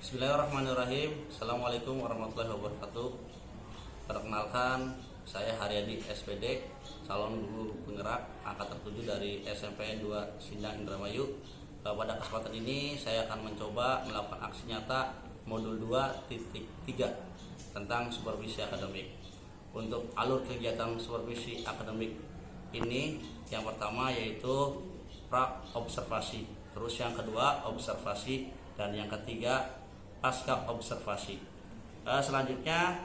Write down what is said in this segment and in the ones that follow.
Bismillahirrahmanirrahim. Assalamualaikum warahmatullahi wabarakatuh. Perkenalkan, saya Haryadi SPD, calon guru penggerak angkatan 7 dari SMPN 2 Sindang Indramayu. Pada kesempatan ini saya akan mencoba melakukan aksi nyata modul 2.3 tentang supervisi akademik. Untuk alur kegiatan supervisi akademik ini, yang pertama yaitu pra observasi, terus yang kedua observasi, dan yang ketiga pasca observasi. Selanjutnya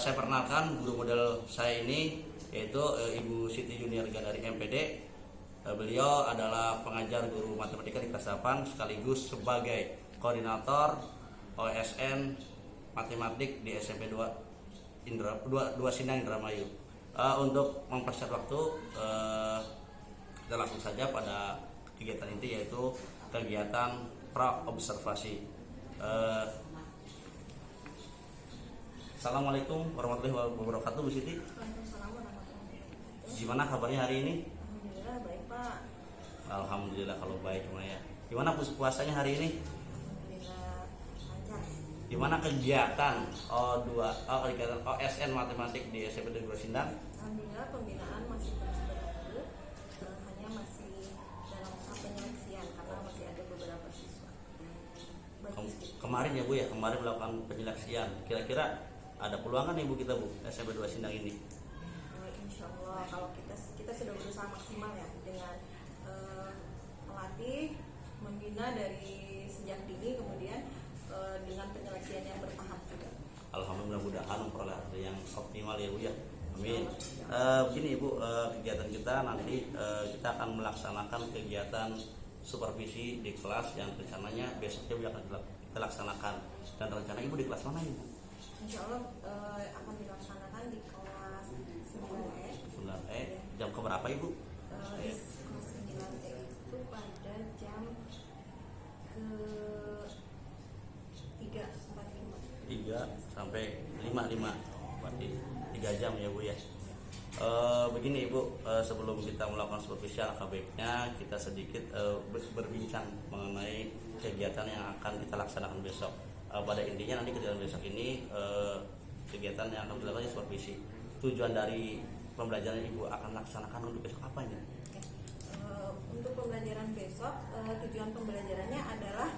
saya perkenalkan guru model saya ini, yaitu Ibu Siti Juniarga dari MPD. Beliau adalah pengajar guru matematika di kelas 8 sekaligus sebagai koordinator OSN matematik di SMP 2 Sindang Indramayu. Untuk mempercepat waktu, kita langsung saja pada kegiatan inti, yaitu kegiatan pra observasi. Assalamualaikum warahmatullahi wabarakatuh, Bu Siti. Waalaikumsalam warahmatullahi wabarakatuh. Gimana kabarnya hari ini? Alhamdulillah baik, Pak. Alhamdulillah kalau baik ya. Gimana puasanya hari ini? Alhamdulillah lancar. Gimana kegiatan kegiatan OSN matematik di SMP 2 Sindang? Alhamdulillah pembinaan masih terus berlanjut. Hanya masih dalam tahap penyeleksian karena masih ada beberapa siswa yang bagus. Kemarin ya Bu ya, kemarin melakukan penyeleksian. Kira-kira ada peluang kan Ibu kita Bu SMP 2 Sindang ini? Insya Allah kalau kita sudah berusaha maksimal ya dengan melatih, membina dari sejak dini, kemudian dengan penyeleksian yang bertahap juga. Alhamdulillah, mudah-mudahan memperoleh hasil yang optimal ya Bu ya. Amin. Begini Ibu, kegiatan kita nanti kita akan melaksanakan kegiatan supervisi di kelas yang rencananya besoknya akan kita laksanakan. Dan rencana Ibu di kelas mana Ibu? Insya Allah akan dilaksanakan di kelas 9E. 9E. Jam keberapa Ibu? Di kelas 9E itu pada jam ke 3 sampai 5 berarti 3 jam ya Bu ya. Begini Ibu, sebelum kita melakukan supervisi, alangkah baiknya kita sedikit berbincang mengenai kegiatan yang akan kita laksanakan besok. Pada intinya nanti kegiatan besok ini kegiatan yang akan dilakukan supervisi. Tujuan dari pembelajaran Ibu akan laksanakan untuk besok apa ini? Untuk pembelajaran besok, tujuan pembelajarannya adalah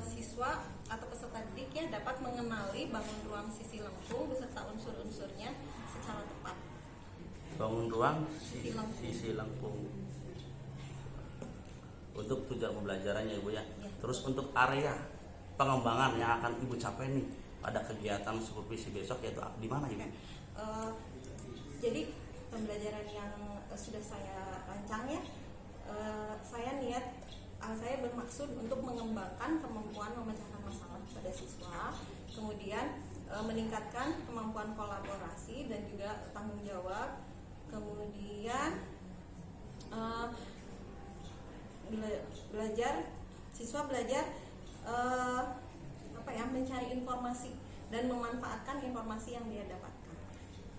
siswa atau peserta didik ya dapat mengenali bangun ruang sisi lengkung beserta unsur-unsurnya secara tepat. Bangun ruang Sisi lengkung. Untuk tujuan pembelajarannya Ibu ya. Ya. Terus untuk area pengembangan yang akan Ibu capai nih pada kegiatan supervisi besok, yaitu di mana Ibu? Jadi pembelajaran yang sudah saya rancang ya, saya bermaksud untuk mengembangkan kemampuan memecahkan masalah pada siswa, kemudian meningkatkan kemampuan kolaborasi dan juga tanggung jawab, kemudian siswa belajar mencari informasi dan memanfaatkan informasi yang dia dapatkan,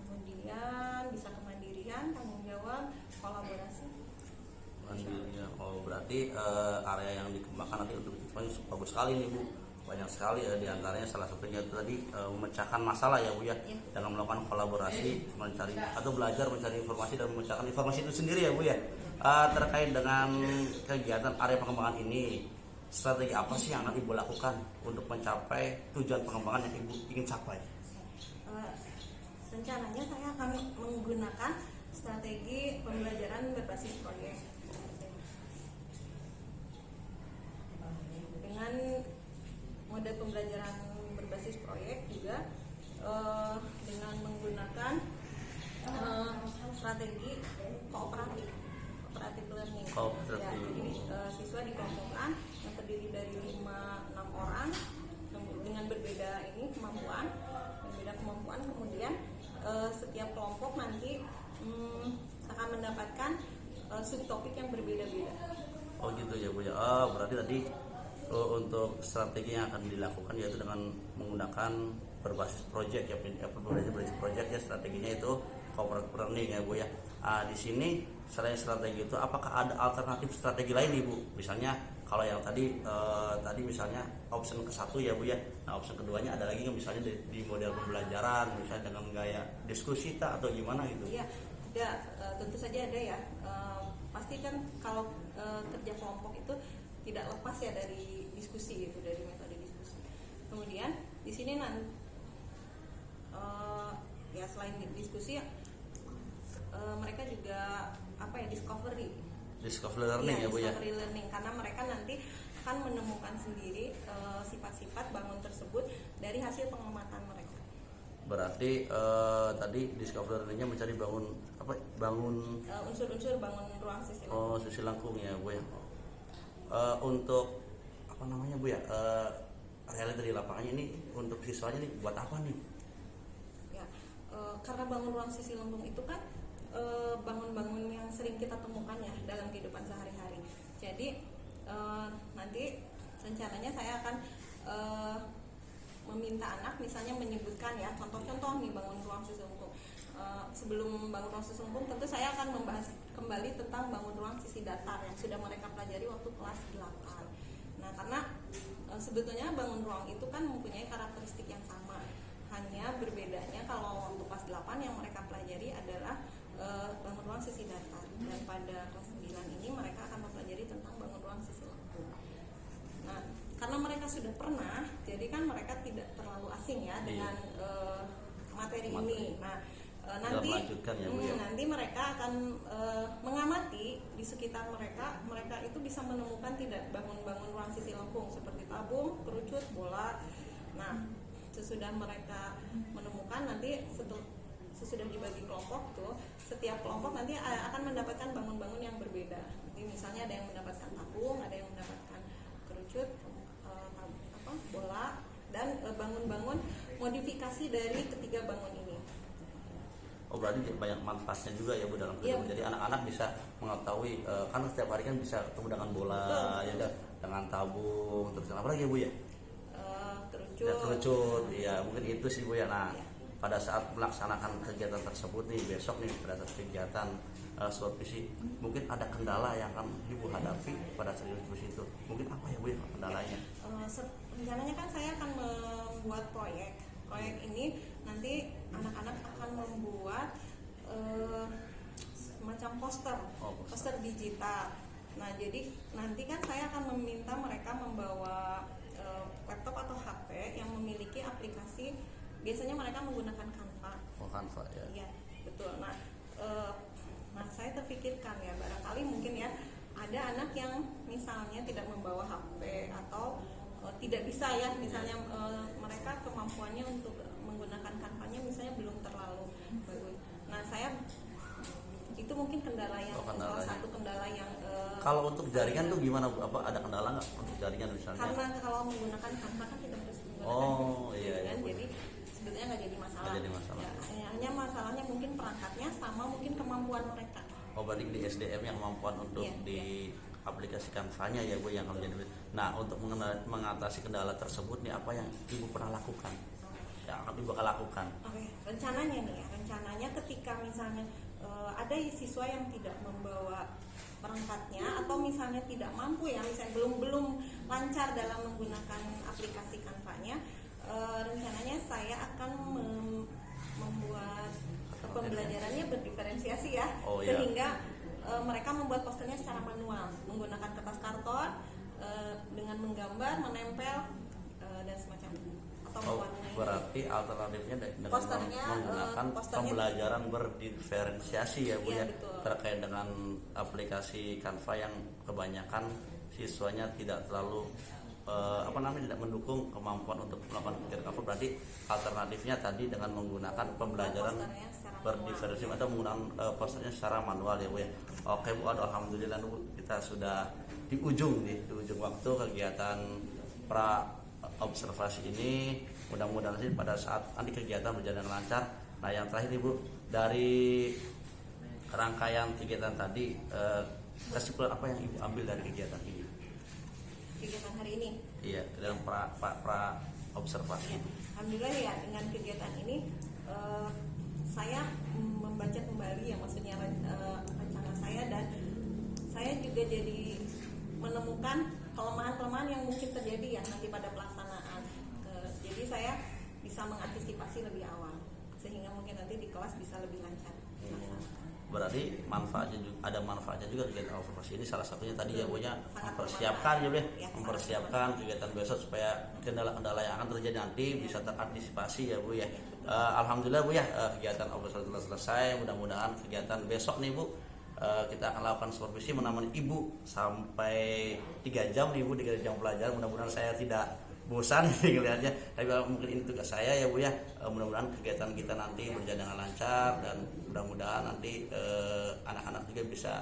kemudian bisa kemandirian, tanggung jawab, kolaborasi. Mandirinya. Oh berarti area yang dikembangkan nanti untuk siswanya bagus sekali nih Bu. Banyak sekali diantaranya salah satunya itu tadi memecahkan masalah ya Bu ya. Ya. Dengan melakukan kolaborasi, mencari atau belajar mencari informasi dan memecahkan informasi itu sendiri ya Bu ya. Terkait dengan kegiatan area pengembangan ini, strategi apa sih yang akan Ibu lakukan untuk mencapai tujuan pengembangan yang Ibu ingin capai? Rencananya saya akan menggunakan strategi pembelajaran berbasis proyek. Dengan mode pembelajaran berbasis proyek juga dengan menggunakan strategi kooperatif learning. Ya, jadi siswa dikelompokkan yang terdiri dari 5-6 orang dengan berbeda kemampuan, kemudian setiap kelompok nanti akan mendapatkan subtopik yang berbeda-beda. Oh gitu ya Bu ya. Berarti tadi untuk strategi yang akan dilakukan yaitu dengan menggunakan berbasis project ya, berbasis project ya, strateginya itu cooperative learning ya Bu ya. Di sini selain strategi itu apakah ada alternatif strategi lain nih Bu? Misalnya kalau yang tadi misalnya option ke-1 ya Bu ya. Nah, option keduanya ada lagi nggak, misalnya di model pembelajaran misalnya dengan gaya diskusi atau gimana gitu? Iya, ada, tentu saja ada ya. Pasti kan kalau kerja kelompok itu tidak lepas ya dari diskusi gitu, dari metode diskusi. Kemudian di sini nanti ya selain diskusi mereka juga discovery learning ya Bu ya. Discovery learning, karena mereka nanti akan menemukan sendiri sifat-sifat bangun tersebut dari hasil pengamatan mereka. Berarti tadi discovery learningnya mencari bangun unsur-unsur bangun ruang sisi lengkung. Oh, sisi lengkung ya Bu ya. Untuk apa namanya Bu ya, realita di lapangannya ini untuk siswanya nih buat apa nih? Ya, karena bangun ruang sisi lengkung itu kan bangun-bangun yang sering kita temukan ya dalam kehidupan sehari-hari. Jadi nanti rencananya saya akan meminta anak misalnya menyebutkan ya contoh-contoh nih bangun ruang sisi lengkung. Sebelum bangun ruang sisi lengkung tentu saya akan membahas kembali tentang bangun ruang sisi datar yang sudah mereka pelajari waktu kelas 8. Nah, karena sebetulnya bangun ruang itu kan mempunyai karakteristik yang sama. Hanya berbedanya kalau waktu kelas 8 yang mereka pelajari adalah bangun ruang sisi datar, dan pada kelas 9 ini mereka akan mempelajari tentang bangun ruang sisi lengkung. Nah, karena mereka sudah pernah, jadi kan mereka tidak terlalu asing ya dengan materi ini. Nah, nanti ya, nanti mereka akan mengamati di sekitar mereka itu bisa menemukan tidak bangun-bangun ruang sisi lengkung seperti tabung, kerucut, bola. Nah, sesudah mereka menemukan, nanti sesudah dibagi kelompok tuh, setiap kelompok nanti akan mendapatkan bangun-bangun yang berbeda. Jadi misalnya ada yang mendapatkan tabung, ada yang mendapatkan kerucut, bola, dan bangun-bangun modifikasi dari ketiga bangun ini. Oh, berarti banyak manfaatnya juga ya Bu dalam kehidupan. Jadi anak-anak bisa mengetahui, kan setiap hari kan bisa ketemu dengan bola, ya dengan tabung, terus apa lagi ya Bu ya? Kerucut, ya mungkin itu sih Bu ya. Nah, pada saat melaksanakan kegiatan tersebut nih besok nih, pada saat kegiatan supervisi, mungkin ada kendala yang akan Ibu hadapi pada saat supervisi itu. Mungkin apa ya Bu ya kendalanya? Rencananya kan saya akan membuat proyek ini, nanti anak-anak akan membuat semacam poster digital. Nah, jadi nanti kan saya akan meminta mereka membawa laptop atau HP yang memiliki aplikasi. Biasanya mereka menggunakan Canva. Oh, Canva ya. Iya, betul. Nah, saya terpikirkan ya, barangkali mungkin ya ada anak yang misalnya tidak membawa HP atau tidak bisa ya, misalnya mereka kemampuannya untuk menggunakan Canva-nya misalnya belum terlalu bagus. Nah, saya itu mungkin kendala yang salah satu kendala yang kalau untuk jaringan tuh gimana Bu? Apa ada kendala nggak untuk jaringan misalnya? Karena kalau menggunakan Canva kan tidak harus menggunakan iya. Jadi sebetulnya nggak jadi masalah. Ya, hanya masalahnya mungkin perangkatnya sama mungkin kemampuan mereka. Oh, berarti di SDM-nya kemampuan untuk di aplikasi Canva-nya ya Bu yang menjadi. Nah, untuk mengatasi kendala tersebut nih, apa yang Ibu pernah lakukan? Yang akan Ibu bakal lakukan? Oke, rencananya ketika misalnya ada siswa yang tidak membawa perangkatnya atau misalnya tidak mampu ya, misalnya belum lancar dalam menggunakan aplikasi Canva-nya, rencananya saya akan membuat pembelajarannya berdiferensiasi ya, sehingga mereka membuat posternya secara manual menggunakan kertas karton dengan menggambar, menempel dan semacam itu. Berarti alternatifnya dengan menggunakan pembelajaran berdiferensiasi ya Bu ya, terkait dengan aplikasi Canva yang kebanyakan siswanya tidak terlalu tidak mendukung kemampuan untuk melakukan kegiatan Canva. Berarti alternatifnya tadi dengan menggunakan pembelajaran berdiferensiasi atau menggunakan posternya secara manual ya Bu ya. Oke Bu, alhamdulillah Bu, kita sudah di ujung waktu kegiatan pra observasi ini. Mudah-mudahan sih pada saat nanti kegiatan berjalan lancar. Nah, yang terakhir Ibu, dari rangkaian kegiatan tadi, kesimpulan apa yang Ibu ambil dari kegiatan ini? Kegiatan hari ini? Iya, dalam pra observasi. Ya, alhamdulillah ya, dengan kegiatan ini saya membaca kembali ya, maksudnya rencana saya, dan saya juga jadi menemukan kelemahan-kelemahan yang mungkin terjadi ya nanti pada pelaksanaan. Jadi saya bisa mengantisipasi lebih awal sehingga mungkin nanti di kelas bisa lebih lancar dilaksanakan. Berarti manfaatnya juga, ada manfaatnya juga kegiatan observasi ini, salah satunya tadi ya Bu ya, Sangat mempersiapkan ya Bu ya, Ya, mempersiapkan kegiatan besok supaya kendala-kendala yang akan terjadi nanti bisa terantisipasi ya Bu ya. Alhamdulillah Bu ya, kegiatan observasi telah selesai. Mudah-mudahan kegiatan besok nih Bu, kita akan lakukan supervisi menemani Ibu sampai 3 jam nih Bu, 3 jam pelajaran. Mudah-mudahan saya tidak bosan ngelihatnya, tapi mungkin ini tugas saya ya Bu ya. Mudah-mudahan kegiatan kita nanti berjalan dengan lancar, dan mudah-mudahan nanti anak-anak juga bisa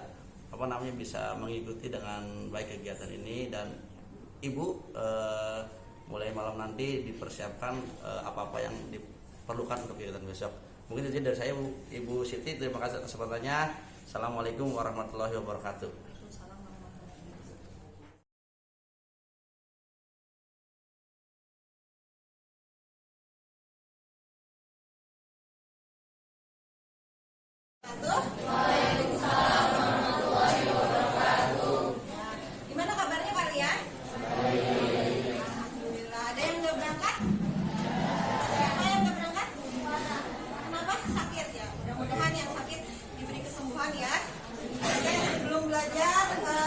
bisa mengikuti dengan baik kegiatan ini. Dan Ibu mulai malam nanti dipersiapkan apa-apa yang diperlukan untuk kegiatan besok. Mungkin itu dari saya Bu. Ibu Siti, terima kasih atas kesempatannya. Assalamualaikum warahmatullahi wabarakatuh. Waalaikumsalam warahmatullahi wabarakatuh. Gimana kabarnya kalian? Alhamdulillah. Ada yang nggak berangkat? Siapa yang nggak berangkat? Kenapa? Sakit ya. Mudah-mudahan yang sakit diberi kesembuhan ya. Oke, sebelum belajar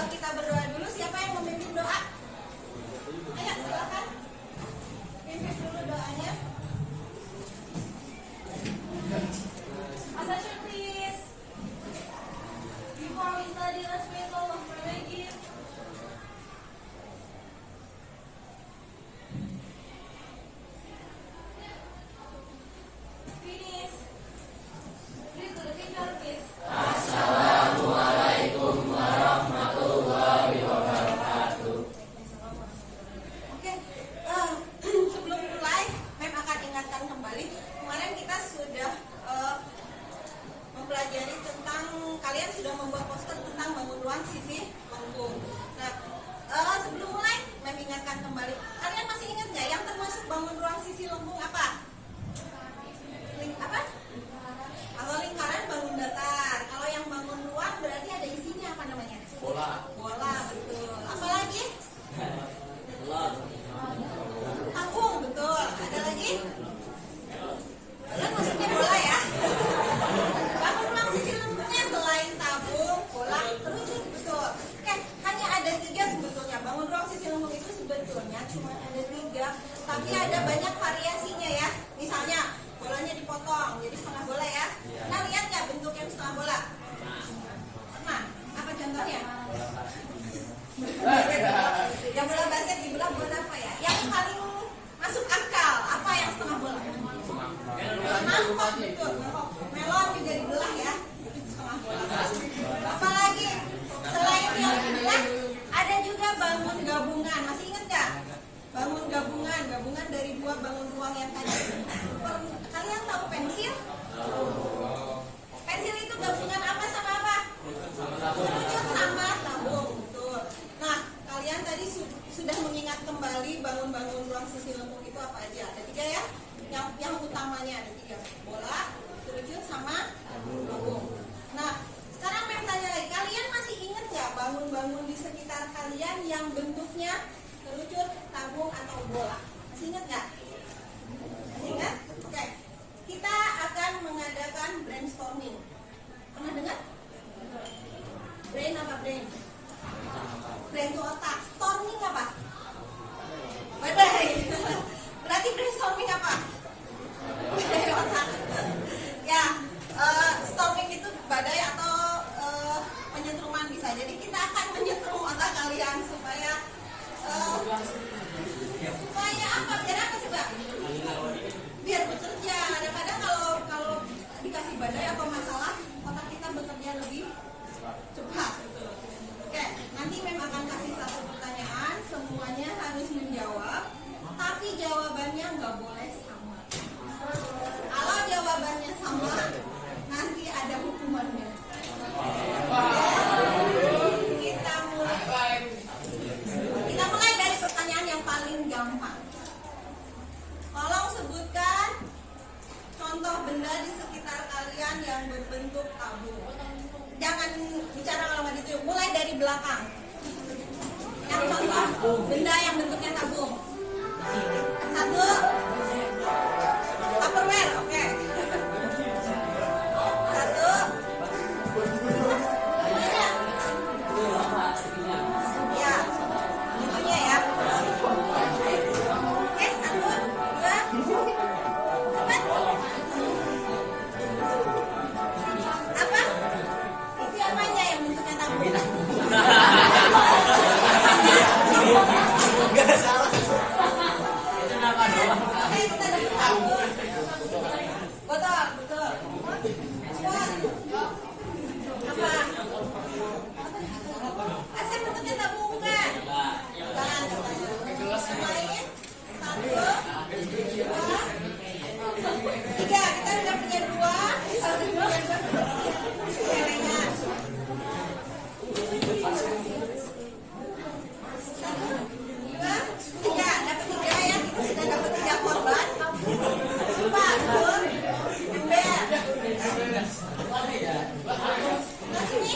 kita berdoa dulu. Siapa yang memimpin doa? Ayo silakan. Pimpin dulu doanya. Attention please. Before we study, let's pray to Allah for making. Finish. Read to the teacher please. Oke, sebelum mulai, Mem akan ingatkan kembali. Kemarin kita sudah mempelajari tentang, kalian sudah membuat poster tentang bangun ruang sisi lengkung. Nah, sebelum mulai, Mem ingatkan kembali. Kalian masih ingat nggak yang termasuk bangun ruang sisi lengkung apa? Apa? Kalau lingkaran bangun datar. Kalau yang bangun ruang berarti ada isinya apa namanya? Bola. Bola, betul. Apa lagi? Tabung, betul. Ada lagi? Kalian maksudnya bola ya? Bangun ruang sisi lengkungnya selain tabung, bola, kerucut, betul. Oke, hanya ada 3 sebetulnya. Bangun ruang sisi lengkung itu sebetulnya cuma ada 3, tapi ada banyak variasinya ya. Misalnya bolanya dipotong jadi setengah bola ya. Nah, lihat nggak bentuk yang setengah bola? Pernah? Apa contohnya? Yang bola basket dibelah buat apa ya? Yang paling masuk akal apa yang setengah bola? Mangkok, betul. Mangkok. Melon juga dibelah ya. Itu setengah bola. Terus apa lagi? Selain yang dibelah, ada juga bangun gabungan. Masih ingat nggak? Bangun gabungan, gabungan dari 2 bangun ruang yang tadi. Kalian tahu pensil? Pensil itu gabungan apa sama apa? Kerucut sama tabung, betul. Nah, kalian tadi sudah mengingat kembali bangun-bangun ruang sisi lengkung itu apa aja? Ada 3 ya? Yang utamanya ada 3, bola, kerucut sama tabung. Nah, sekarang Mem tanya lagi, kalian masih ingat nggak bangun-bangun di sekitar kalian yang bentuknya kerucut, tabung atau bola? Masih ingat nggak? Masih ingat? Oke. Kita akan mengadakan brainstorming. Pernah dengar? Brain apa brain? Brain itu otak. Storming apa? Badai. Berarti brainstorming apa? Badai otak. Ya, storming itu badai atau penyetruman bisa. Jadi kita akan menyetrum otak kalian supaya apa? Biar apa sih, Mbak? Biar bekerja. Kadang-kadang kalau dikasih badai atau masalah, otak kita bekerja lebih cepat. Oke, nanti Mem akan kasih 1 pertanyaan, semuanya harus menjawab, tapi jawabannya nggak boleh sama. Kalau jawabannya sama, nanti ada hukumannya. Kita mulai dari pertanyaan yang paling gampang. Tolong sebutkan contoh benda di sekitar kalian yang berbentuk tabung. Jangan bicara belakang. Yang contoh benda yang bentuknya tabung. Satu, Tupperware, oke. Satu, ya, itunya ya. Oke, satu, dua, cepat. Apa? Itu apanya yang bentuknya tabung? Gak salah. Oke, kita dapat tabung. Betul, betul. Cepat. Apa? Asep bentuknya tabung kan? Bukan. Yang lain? Satu, dua, tiga. Kita udah punya dua. Satu, dua, ceweknya. Satu, dua, tiga. Dapat tiga ya. Kita sudah dapat tiga korban. Empat, betul. Ember. Nah, sini.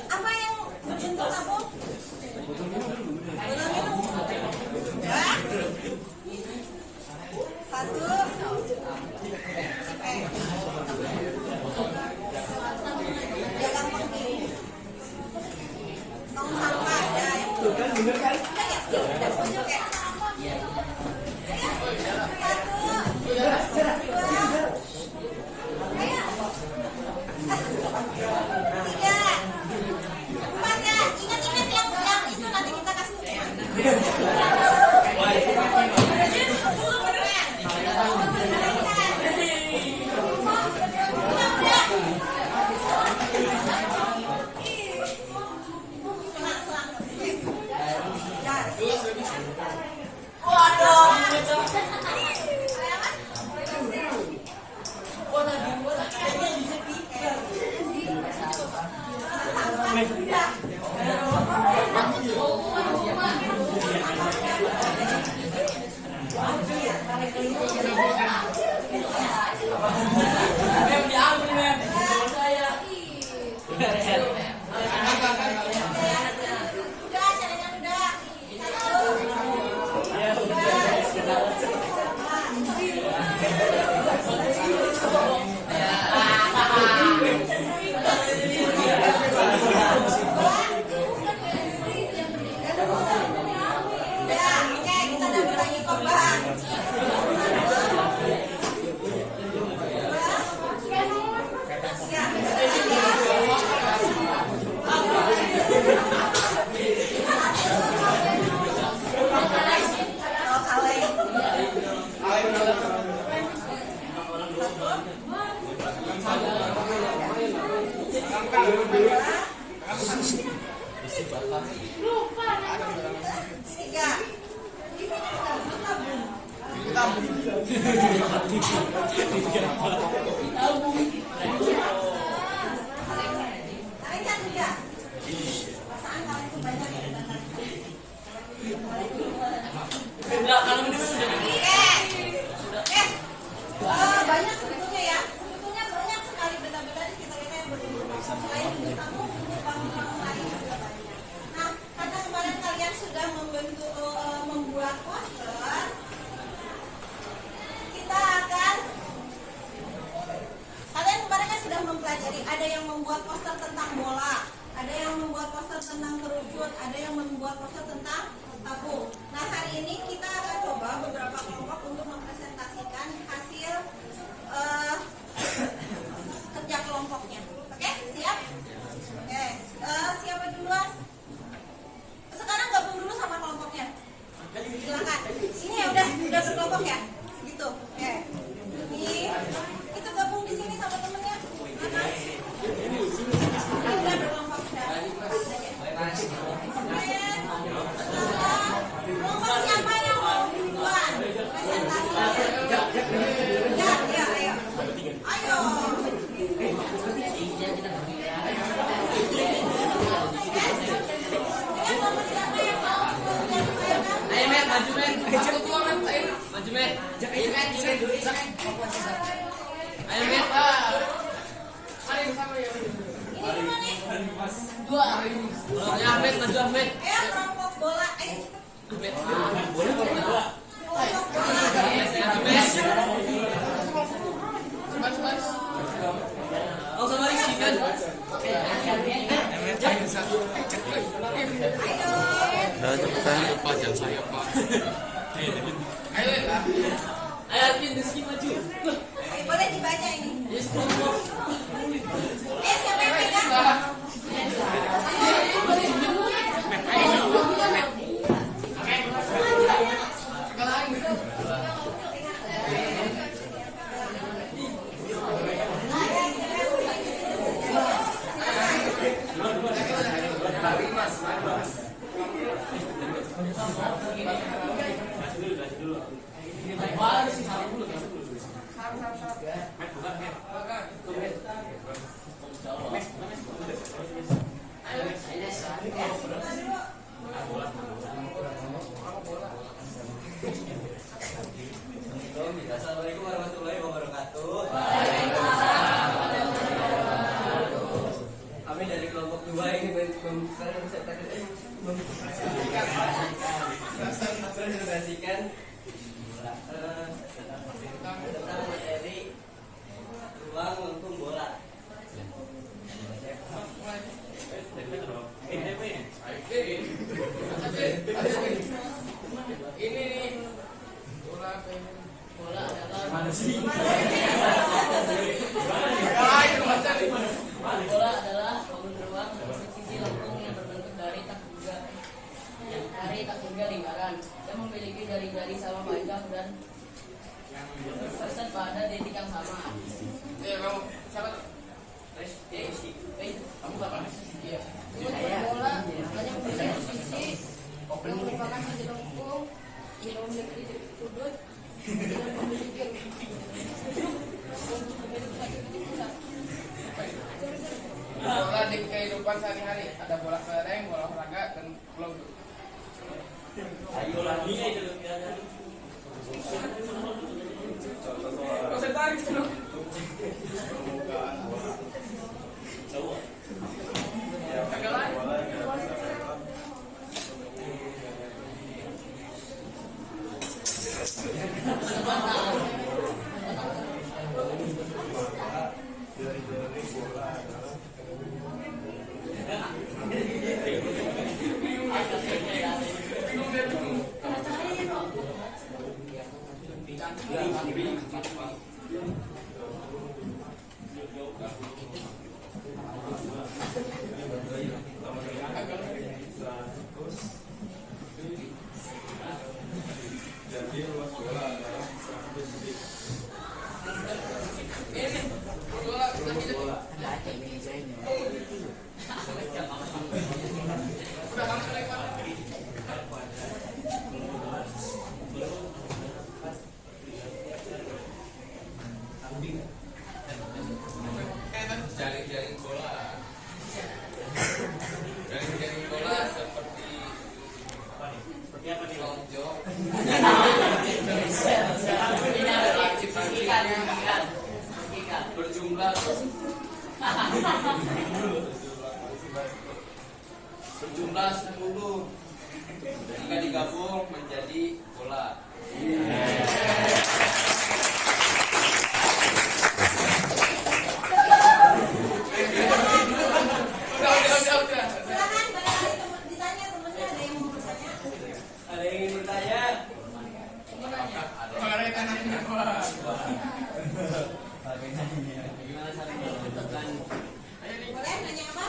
Apa yang berbentuk tabung? Botol minum. Ya. Satu. Ya gampang nih. Tong sampah ya. Tuh kan bener kan? Udah ya, sih, udah setuju ya. Satu, dua, ayo. Tiga, empat ya. Ingat-ingat yang itu nanti kita kasih hukuman. Udah, cadangan udah. Udah, oke, kita dapat lagi korban. Oh, kaleng. Tiga. Di sini sudah bentuk tabung. Kaleng kan udah. Perasaan kaleng itu banyak ya. Banyak sebetulnya ya. Sebetulnya banyak sekali benda-benda di sekitar kita yang berguna. Selain bentuk tabung, bentuk bangunan lain juga banyak. Nah, karena kemarin kalian sudah membuat poster, kita akan kalian kemarin kan sudah mempelajari. Ada yang membuat poster tentang bola, ada yang membuat poster tentang kerucut, ada yang membuat poster tentang tabung. Nah, hari ini kita akan coba beberapa kelompok untuk mempresentasikan hasil kerja kelompoknya. Oke, siap? Oke, siapa duluan? Sekarang gabung dulu sama kelompoknya. Silakan. Ini ya udah berkelompok ya? Gitu. Oke. Ini kita gabung di sini sama temennya. Mana? Ini udah berkelompok sudah. Kelompok siapa yang mau duluan? Presentasinya. Ya, ayo. Ayo. Kelompok siapa yang mau duluan? Ayo men, maju men. Aku tua men. Ayo maju men. Ayo men, ayo men. Mari bersama ya. Dua hari ini. Ya Ahmed, maju Ahmed. Kelompok bola. Ahmed. Boleh bola. Kelompok bola. Cepat. Oh sama isi kan. Pajang saya Pak. Ayo Pak. Ayo Alvin Rizky maju. Boleh dibaca ini. Yes, kelompok. Siapa yang pegang? Assalamualaikum warahmatullahi wabarakatuh. Kami dari kelompok 2 ini mempresentasikan tentang materi ruang lengkung bola. Ini nih. Bola adalah bola adalah bangun ruang sisi lengkung yang berbentuk dari tak hingga lingkaran yang memiliki jari-jari sama panjang dan berset pada titik yang sama. Kamu siapa? Kamu kapan? Iya. Bola hanya memiliki sisi yang merupakan sisi lengkung yang memiliki sudut dan memiliki bola di kehidupan sehari-hari ada bola kelereng, bola olahraga dan bola uduk. Ayo lagi itu. Konsentrasi dulu. Kagak lain. Jadi luas bola adalah 100 feet. Ini bola bola. Udah langsung lewat. Jaring-jaring bola. Jaring-jaring bola seperti apa nih? Lonjong. Ini ada lancip-lancipan berjumlah berjumlah 10 jika digabung menjadi bola. Udah. Silakan barangkali ditanya temannya ada yang mau bertanya. Ada yang ingin bertanya? Gimana cara menentukan? Boleh nanya apa?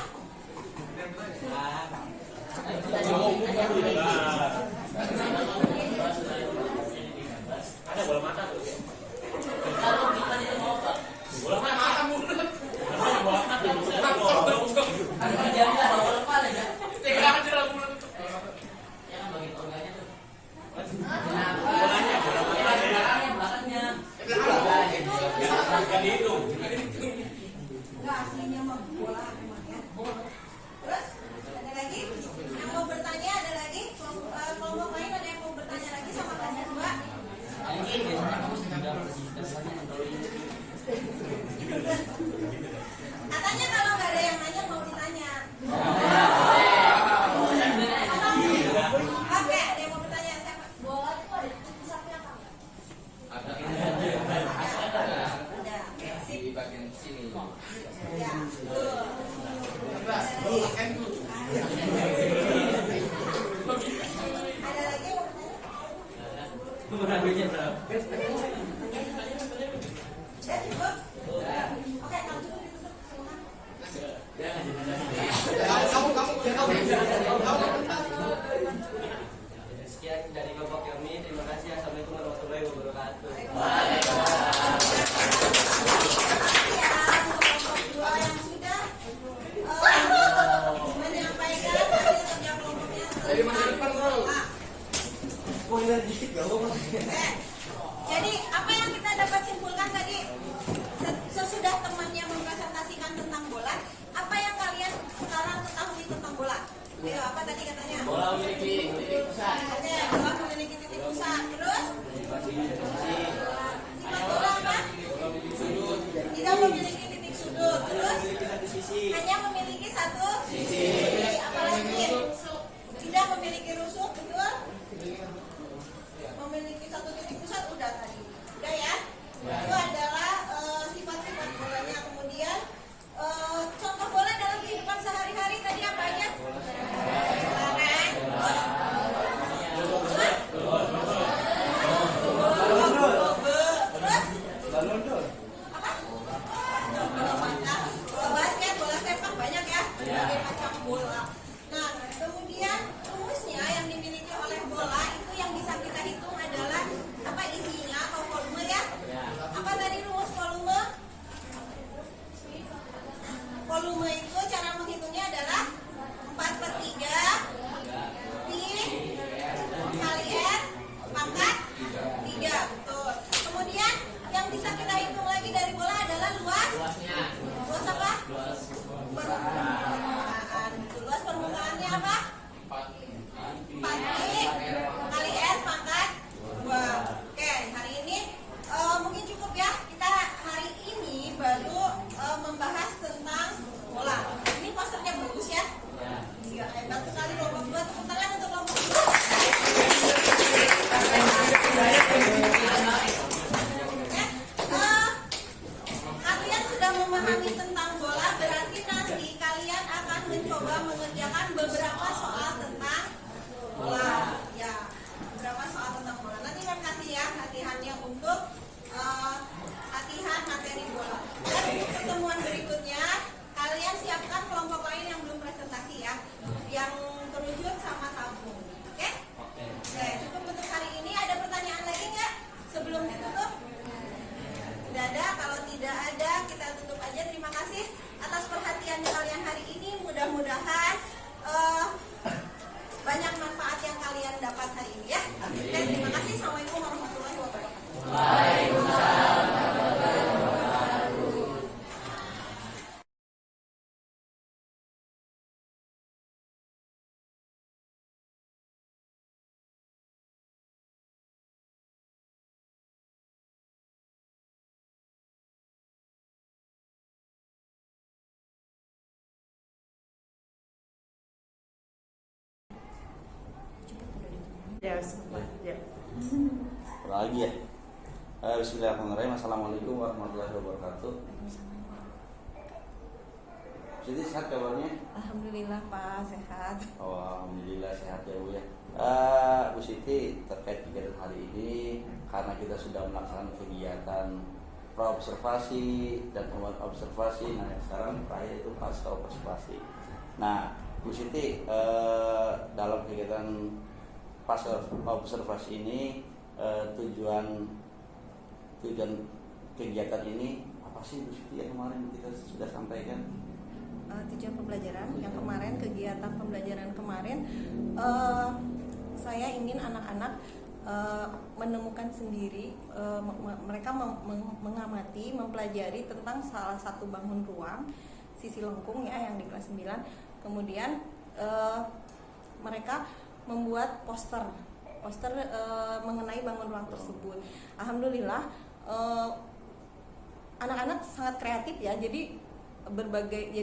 Ada lagi yang mau bertanya? Ya, cukup? Oke, kalau cukup ditutup semua. Sekian dari kelompok kami. Terima kasih. Assalamualaikum warahmatullahi wabarakatuh. Ya, kelompok dua yang sudah menyampaikan hasil kerja kelompoknya tentang bola. Jadi apa yang kita dapat simpulkan tadi sesudah temannya mempresentasikan tentang bola, apa yang kalian sekarang ketahui tentang bola? Ayo, apa tadi katanya? Bola memiliki titik pusat. Oke, bola memiliki titik pusat. Terus? Sifat bola apa? Tidak memiliki titik sudut. Terus? Hanya memiliki satu sisi. Apalagi? Tidak memiliki rusuk, betul? Memiliki satu titik pusat udah tadi. Udah ya? Itu adalah sifat-sifat bolanya. Kemudian contoh bola dalam kehidupan sehari-hari tadi apa aja? Laren. Terus? Apa? Bola mata, bola basket, bola sepak banyak ya? Berbagai macam bola. Nah, kemudian rumusnya yang dimiliki oleh bola itu yang bisa kita hitung adalah apa isinya atau volume ya? Apa tadi rumus volume? Volume itu cara menghitungnya adalah 4/3 Pi kali R pangkat 3. Betul. Kemudian yang bisa kita hitung lagi dari bola adalah luas. Luas apa? Permukaan. Luas permukaannya apa? 4Pi kali R pangkat 2. Oke, hari ini mungkin cukup ya. Kita hari ini baru membahas tentang bola. Ini posternya bagus ya? Iya, hebat sekali kelompok 2. Tepuk tangan untuk kelompok 2. Kalian sudah memahami tentang bola, berarti nanti kalian akan mencoba mengerjakan beberapa soal tentang bola. Ya, beberapa soal tentang bola. Nanti saya kasih ya latihannya untuk latihan materi bola. Dan untuk pertemuan berikutnya, kalian siapkan kelompok lain yang belum presentasi ya, yang terwujud sama tabung. Oke? Oke, cukup untuk hari ini. Ada pertanyaan lagi nggak sebelum ditutup? Tidak ada. Kalau tidak ada, kita tutup aja. Terima kasih atas perhatian kalian hari ini. Mudah-mudahan banyak manfaat yang kalian dapat hari ini ya. Dan terima kasih. Assalamualaikum warahmatullahi wabarakatuh. Ya, sempat. Ya. Lagi ya. Bismillahirrahmanirrahim. Assalamualaikum warahmatullahi wabarakatuh. Jadi sehat kabarnya? Alhamdulillah Pak, sehat. Oh, alhamdulillah sehat ya Bu ya. Bu Siti, terkait kegiatan hari ini, karena kita sudah melaksanakan kegiatan pra-observasi dan observasi, nah sekarang terakhir itu pasca observasi. Nah, Bu Siti, dalam kegiatan pasca observasi ini, tujuan kegiatan ini apa sih Bu Siti yang kemarin kita sudah sampaikan? Tujuan pembelajaran yang kemarin, kegiatan pembelajaran kemarin, saya ingin anak-anak menemukan sendiri, mereka mengamati, mempelajari tentang salah satu bangun ruang sisi lengkung ya yang di kelas 9. Kemudian mereka membuat poster mengenai bangun ruang tersebut. Alhamdulillah anak-anak sangat kreatif ya, jadi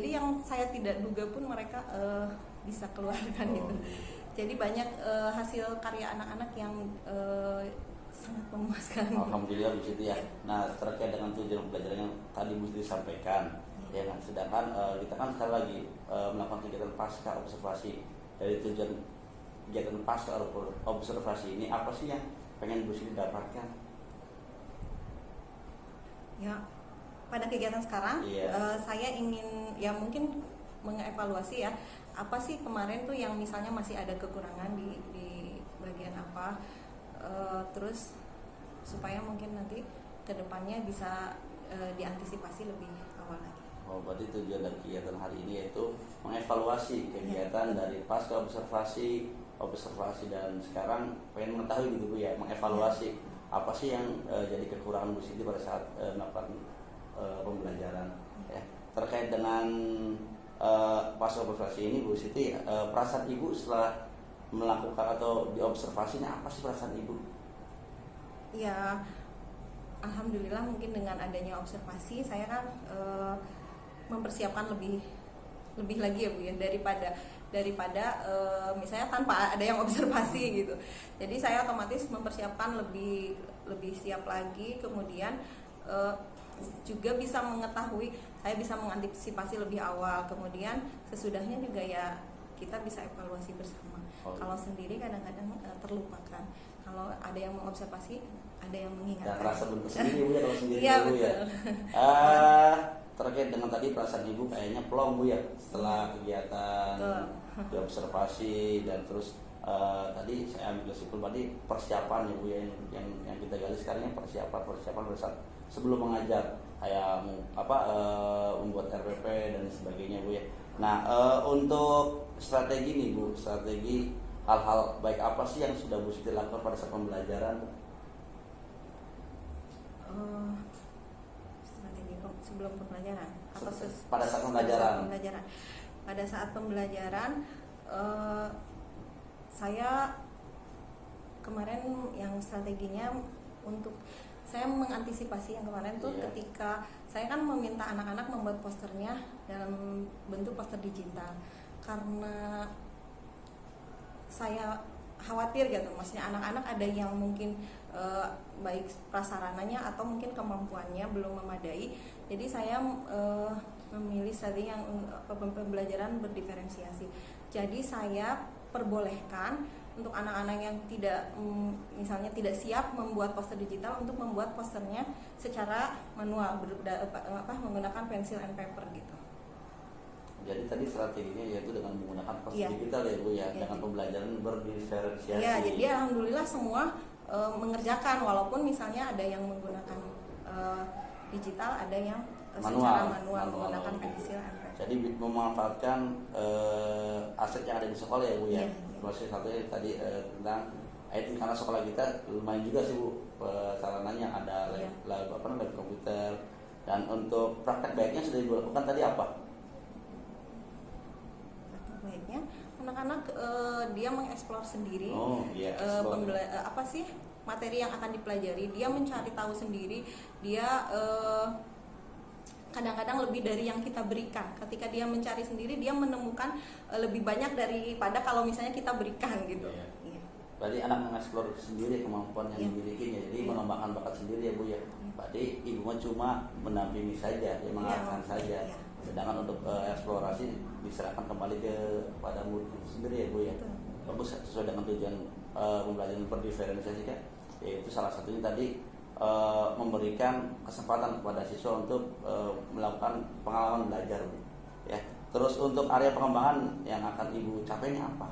yang saya tidak duga pun mereka bisa keluarkan gitu. Jadi banyak hasil karya anak-anak yang sangat memuaskan. Alhamdulillah Bu Siti ya. Nah, terkait dengan tujuan pembelajaran yang tadi Bu Siti sampaikan, Ya kan, sedangkan kita kan sekali lagi melakukan kegiatan pasca observasi. Dari tujuan kegiatan pasca observasi ini apa sih yang pengen Bu Siti dapatkan? Ya, pada kegiatan sekarang Iya. saya ingin ya mungkin mengevaluasi ya apa sih kemarin tuh yang misalnya masih ada kekurangan di bagian apa, terus supaya mungkin nanti kedepannya bisa diantisipasi lebih awal lagi. Oh, berarti tujuan dari kegiatan hari ini yaitu mengevaluasi kegiatan dari pasca observasi dan sekarang pengen mengetahui gitu Bu ya, mengevaluasi apa sih yang jadi kekurangan Bu Siti pada saat melakukan pembelajaran ya. Terkait dengan pasca observasi ini Bu Siti, perasaan Ibu setelah melakukan atau diobservasinya apa sih perasaan Ibu? Ya, alhamdulillah mungkin dengan adanya observasi saya kan mempersiapkan lebih lagi ya Bu ya daripada misalnya tanpa ada yang observasi gitu. Jadi saya otomatis mempersiapkan lebih siap lagi, kemudian juga bisa mengetahui, saya bisa mengantisipasi lebih awal, kemudian sesudahnya juga ya kita bisa evaluasi bersama. Kalau sendiri kadang-kadang terlupakan. Kalau ada yang mengobservasi, ada yang mengingatkan. Dan rasa bentuk sendiri Bu ya kalau sendiri Iya, Bu ya. betul. Terkait dengan tadi perasaan Ibu kayaknya plong Bu ya setelah kegiatan diobservasi dan terus tadi saya ambil kesimpulan tadi persiapan ya Bu ya, yang kita gali sekarang ini persiapan pada saat sebelum mengajar kayak membuat RPP dan sebagainya Bu ya. Nah, untuk strategi nih Bu, strategi hal-hal baik apa sih yang sudah Bu Siti lakukan pada saat pembelajaran? Strategi sebelum pembelajaran atau pada saat pembelajaran? Pada saat pembelajaran saya kemarin yang strateginya untuk saya mengantisipasi yang kemarin tuh ketika saya kan meminta anak-anak membuat posternya dalam bentuk poster digital karena saya khawatir gitu, maksudnya anak-anak ada yang mungkin baik prasarananya atau mungkin kemampuannya belum memadai, jadi saya memilih strategi yang pembelajaran berdiferensiasi. Jadi saya perbolehkan untuk anak-anak yang tidak misalnya tidak siap membuat poster digital untuk membuat posternya secara manual menggunakan pensil and paper gitu. Jadi tadi strateginya yaitu dengan menggunakan poster digital ya Bu ya, dengan pembelajaran berdiferensiasi. Iya, jadi alhamdulillah semua mengerjakan walaupun misalnya ada yang menggunakan digital, ada yang secara manual menggunakan pensil and paper. Jadi memanfaatkan aset yang ada di sekolah ya Bu ya. Proses satunya tadi tentang IT, karena sekolah kita lumayan juga sih Bu sarananya, ada lab komputer, dan untuk praktek baiknya sudah dilakukan tadi apa? Baiknya anak-anak dia mengeksplor sendiri apa sih materi yang akan dipelajari, dia mencari tahu sendiri, dia kadang-kadang lebih dari yang kita berikan. Ketika dia mencari sendiri, dia menemukan lebih banyak daripada kalau misalnya kita berikan gitu. Iya. Berarti anak mengeksplor sendiri kemampuan yang dimilikinya, jadi mengembangkan bakat sendiri ya Bu ya. Berarti ibu cuma mendampingi saja, dia mengarahkan saja. Sedangkan untuk eksplorasi diserahkan kembali kepada murid itu sendiri ya Bu ya. Bagus, sesuai dengan tujuan pembelajaran berdiferensiasi kan, yaitu salah satunya tadi memberikan kesempatan kepada siswa untuk melakukan pengalaman belajar Bu ya. Terus untuk area pengembangan yang akan Ibu capai ini apa?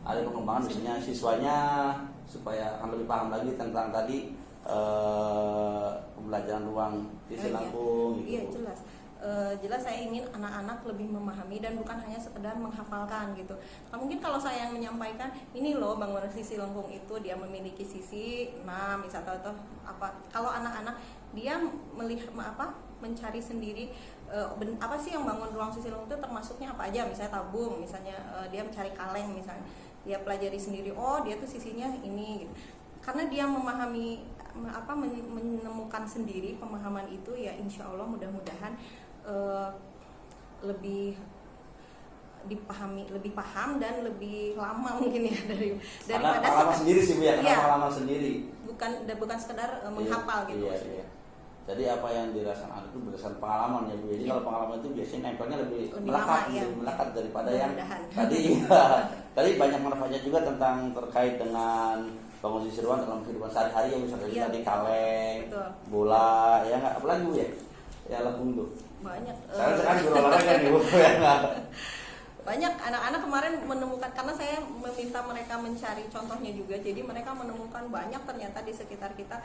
Area pengembangan misalnya siswanya supaya akan lebih paham lagi tentang tadi pembelajaran ruang sisi Lampung gitu. Iya, jelas saya ingin anak-anak lebih memahami dan bukan hanya sekedar menghafalkan gitu. Nah, mungkin kalau saya yang menyampaikan ini loh bangunan sisi lengkung itu dia memiliki sisi 6 misalnya atau apa. Kalau anak-anak dia melihat mencari sendiri apa sih yang bangun ruang sisi lengkung itu termasuknya apa aja, misalnya tabung, misalnya dia mencari kaleng misalnya. Dia pelajari sendiri, oh dia tuh sisinya ini gitu. Karena dia memahami menemukan sendiri pemahaman itu ya, insya Allah mudah-mudahan lebih dipahami, lebih paham dan lebih lama mungkin ya daripada pengalaman sendiri sih Bu ya, pengalaman sendiri. Bukan sekedar menghafal gitu. Iya. Jadi apa yang dirasakan anak itu berdasarkan pengalaman ya Bu. Jadi kalau pengalaman itu biasanya nempelnya lebih melekat, lama, ya. lebih melekat daripada yang Mudah-mudahan. tadi. Ya, tadi banyak manfaatnya juga tentang terkait dengan bangun sisirwan dalam kehidupan sehari-hari yang misalnya Iya. tadi kaleng, Betul. bola, ya nggak apalagi Bu ya, ya lepung tuh. Banyak. Saya kan guru olahraga nih Bu ya nggak. Banyak anak-anak kemarin menemukan, karena saya meminta mereka mencari contohnya juga, jadi mereka menemukan banyak ternyata di sekitar kita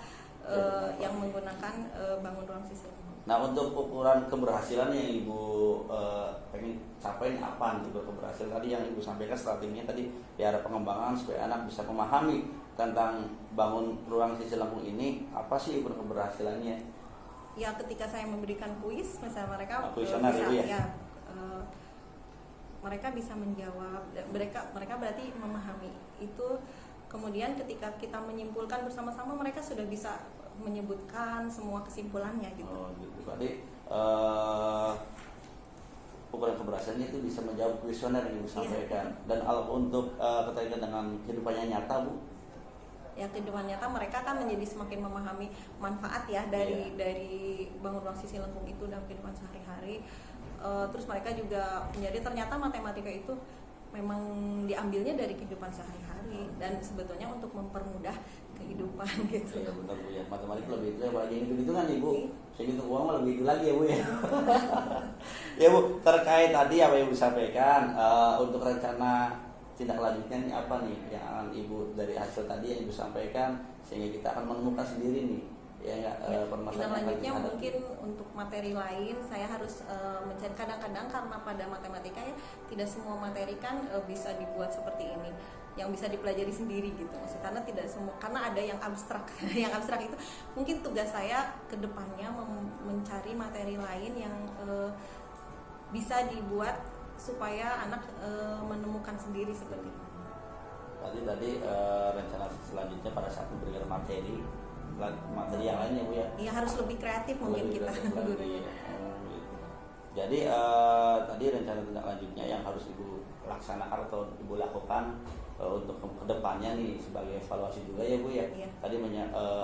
yang menggunakan bangun ruang sisir. Nah untuk ukuran keberhasilan yang Ibu pengen capai apa nih keberhasilan tadi yang Ibu sampaikan strateginya tadi ya ada pengembangan supaya anak bisa memahami tentang bangun ruang sisir lengkung ini, apa sih ukuran keberhasilannya? Ya ketika saya memberikan kuis, misalnya mereka Kuesioner bisa, itu ya? mereka bisa menjawab, mereka berarti memahami itu. Kemudian ketika kita menyimpulkan bersama-sama, mereka sudah bisa menyebutkan semua kesimpulannya gitu. Oh gitu. Berarti ukuran keberhasilannya itu bisa menjawab kuesioner yang Ibu sampaikan. Dan untuk terkait dengan kehidupannya nyata Bu? Ya kehidupan nyata mereka kan menjadi semakin memahami manfaat ya dari bangun ruang sisir lengkung itu dalam kehidupan sehari-hari. Terus mereka juga menjadi ternyata matematika itu memang diambilnya dari kehidupan sehari-hari dan sebetulnya untuk mempermudah kehidupan gitu. Iya benar Bu ya, matematika lebih itu apalagi itu kan Ibu. Saya gitu uang mah lebih itu lagi ya Bu ya. Ya Bu, terkait tadi apa yang Ibu sampaikan untuk rencana tindak lanjutnya ini apa nih yang akan Ibu dari hasil tadi yang Ibu sampaikan sehingga kita akan menemukan sendiri nih ya nggak permasalahan Tindak lanjutnya yang mungkin untuk materi lain saya harus mencari, kadang-kadang karena pada matematika ya tidak semua materi kan bisa dibuat seperti ini yang bisa dipelajari sendiri gitu maksudnya, karena tidak semua, karena ada yang abstrak. Yang abstrak itu mungkin tugas saya ke depannya mencari materi lain yang bisa dibuat supaya anak menemukan sendiri seperti itu. tadi rencana selanjutnya pada saat memberikan materi yang lainnya Bu ya. Iya harus lebih kreatif mungkin Lebih kita kreatif lagi, gurunya. ya. Gitu. Jadi tadi rencana tindak lanjutnya yang harus Ibu laksanakan atau Ibu lakukan untuk kedepannya nih sebagai evaluasi juga ya Bu ya. Iya. Tadi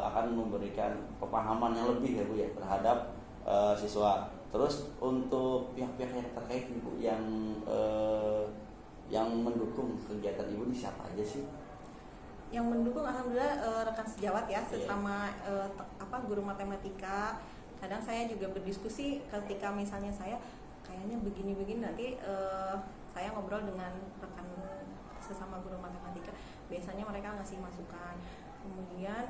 akan memberikan pemahaman yang lebih ya Bu ya terhadap siswa. Terus untuk pihak-pihak yang terkait Ibu yang mendukung kegiatan Ibu ini siapa aja sih? Yang mendukung alhamdulillah rekan sejawat ya sesama guru matematika. Kadang saya juga berdiskusi ketika misalnya saya kayaknya begini-begini, nanti saya ngobrol dengan rekan sesama guru matematika, biasanya mereka ngasih masukan. Kemudian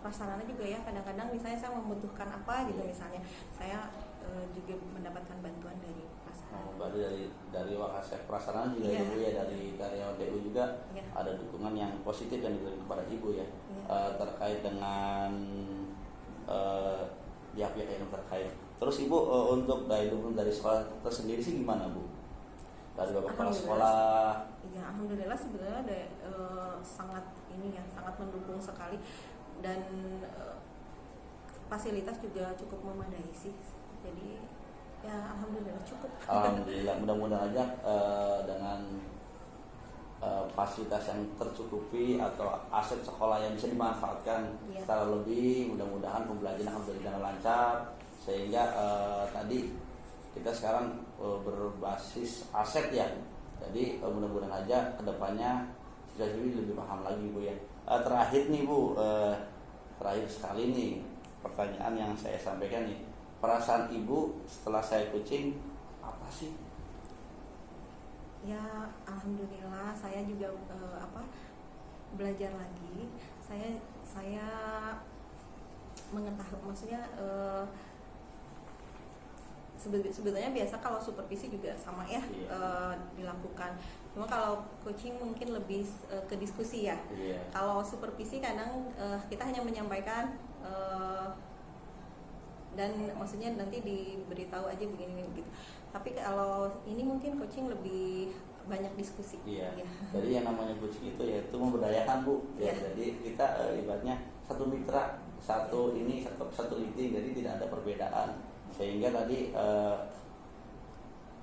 prasarana juga ya, kadang-kadang misalnya saya membutuhkan apa gitu, misalnya saya juga mendapatkan bantuan dari prasarana. Berarti dari Wakasek Prasarana juga Iya. Ibu ya, dari karyawan DU juga Iya. ada dukungan yang positif yang diberikan kepada Ibu ya. Iya. Terkait dengan pihak-pihak yang terkait. Terus Ibu untuk dukungan dari sekolah tersendiri sih gimana Bu? Dari Bapak Kepala Sekolah. Iya, alhamdulillah sebenarnya ada sangat mendukung sekali dan fasilitas juga cukup memadai sih. Jadi ya alhamdulillah cukup. Alhamdulillah, mudah-mudahan aja dengan fasilitas yang tercukupi atau aset sekolah yang bisa dimanfaatkan Iya. secara lebih, mudah-mudahan pembelajaran akan berjalan lancar sehingga tadi kita sekarang berbasis aset ya. Jadi mudah-mudahan aja kedepannya siswa-siswi lebih paham lagi Bu ya. Terakhir nih Bu, terakhir sekali nih pertanyaan yang saya sampaikan nih, perasaan Ibu setelah saya coaching apa sih? Ya alhamdulillah saya juga belajar lagi. Saya mengetahui, maksudnya sebetulnya biasa kalau supervisi juga sama ya dilakukan. Cuma kalau coaching mungkin lebih ke diskusi ya. Iya. Kalau supervisi kadang kita hanya menyampaikan dan maksudnya nanti diberitahu aja begini gitu. Tapi kalau ini mungkin coaching lebih banyak diskusi. Iya. Ya. Jadi yang namanya coaching itu yaitu memberdayakan Bu. Ya, Iya. jadi kita ibaratnya satu mitra, satu leading, jadi tidak ada perbedaan. Sehingga tadi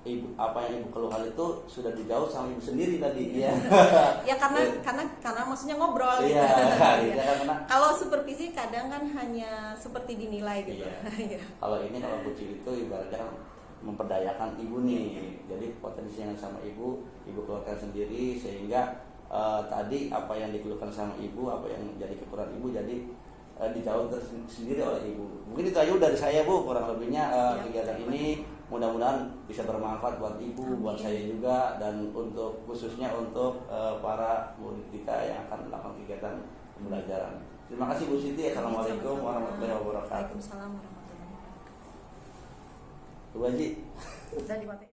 ibu, apa yang ibu keluhkan itu sudah dijawab sama ibu sendiri tadi ya. Ya karena maksudnya ngobrol gitu. Iya, Ya. karena Kalau supervisi kadang kan hanya seperti dinilai gitu. Iya. Iya. kalau kucing itu ibaratnya memperdayakan ibu nih. Jadi potensi yang sama ibu keluarkan sendiri sehingga tadi apa yang dikeluhkan sama ibu, apa yang jadi kekurangan ibu jadi dijawab sendiri oleh ibu. Mungkin itu aja dari saya Bu, kurang lebihnya kegiatan ini mudah-mudahan bisa bermanfaat buat ibu, buat saya juga, dan untuk khususnya untuk para murid kita yang akan melakukan kegiatan pembelajaran. Terima kasih Bu Siti. Assalamualaikum warahmatullahi wabarakatuh. Waalaikumsalam warahmatullahi wabarakatuh. Bu Haji. Udah dimatiin.